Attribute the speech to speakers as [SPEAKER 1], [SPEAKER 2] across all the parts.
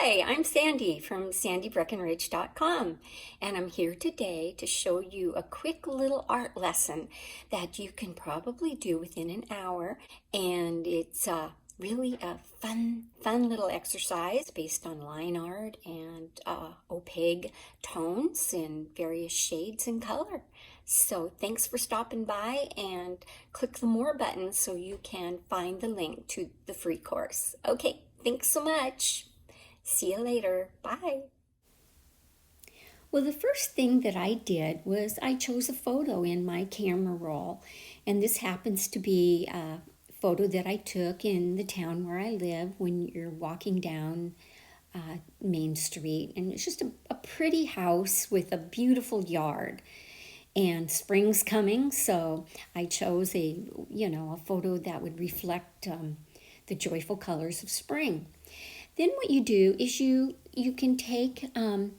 [SPEAKER 1] Hi, I'm Sandy from sandybreckenridge.com, and I'm here today to show you a quick little art lesson that you can probably do within an hour, and it's really a fun little exercise based on line art and opaque tones in various shades and color. So thanks for stopping by, and click the More button so you can find the link to the free course. Okay, thanks so much. See you later. Bye. Well, the first thing that I did was I chose a photo in my camera roll. And this happens to be a photo that I took in the town where I live when you're walking down Main Street. And it's just a pretty house with a beautiful yard. And spring's coming, so I chose a photo that would reflect the joyful colors of spring. Then what you do is you can take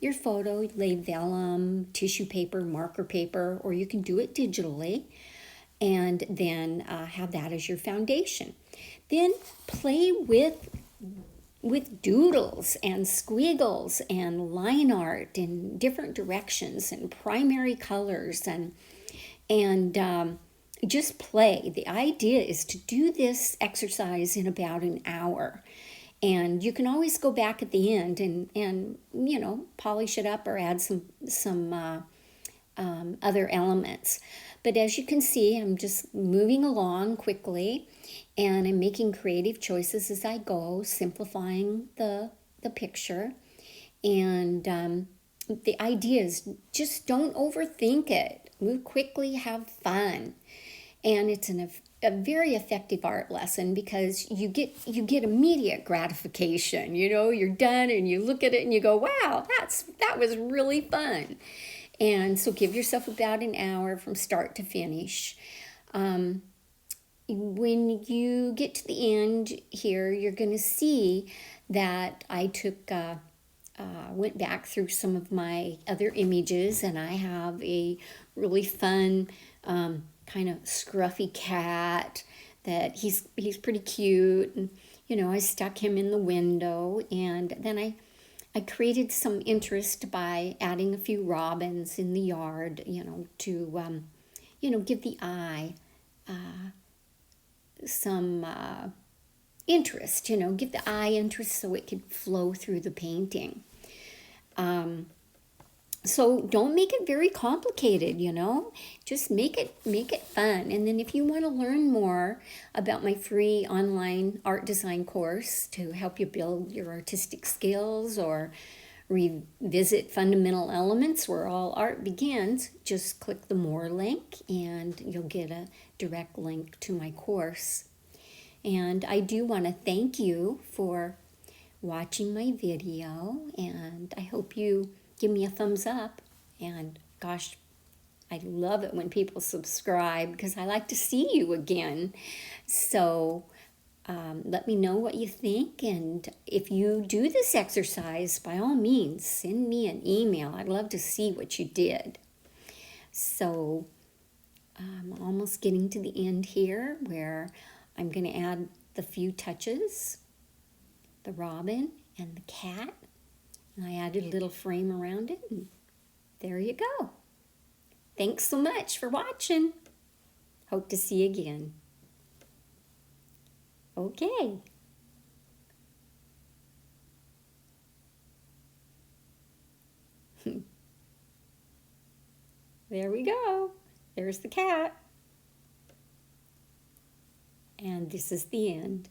[SPEAKER 1] your photo, lay vellum, tissue paper, marker paper, or you can do it digitally, and then have that as your foundation. Then play with doodles and squiggles and line art in different directions and primary colors and just play. The idea is to do this exercise in about an hour. And you can always go back at the end and polish it up or add some other elements. But as you can see, I'm just moving along quickly, and I'm making creative choices as I go, simplifying the picture. And the idea is just don't overthink it. Move quickly, have fun. And it's a very effective art lesson because you get immediate gratification. You're done and you look at it and you go, wow, that was really fun. And so give yourself about an hour from start to finish. When you get to the end here, you're going to see that I went back through some of my other images, and I have a really fun kind of scruffy cat that he's pretty cute, and I stuck him in the window, and then I created some interest by adding a few robins in the yard, to give the eye some interest, give the eye interest so it could flow through the painting. So don't make it very complicated, just make it fun. And then if you want to learn more about my free online art design course to help you build your artistic skills or revisit fundamental elements where all art begins, just click the More link and you'll get a direct link to my course. And I do want to thank you for watching my video, and I hope you give me a thumbs up. And gosh, I love it when people subscribe because I like to see you again. So let me know what you think, and if you do this exercise, by all means send me an email. I'd love to see what you did. So I'm almost getting to the end here where I'm going to add the few touches, the robin and the cat. And I added a little frame around it, and there you go. Thanks so much for watching. Hope to see you again. Okay. There we go. There's the cat. And this is the end.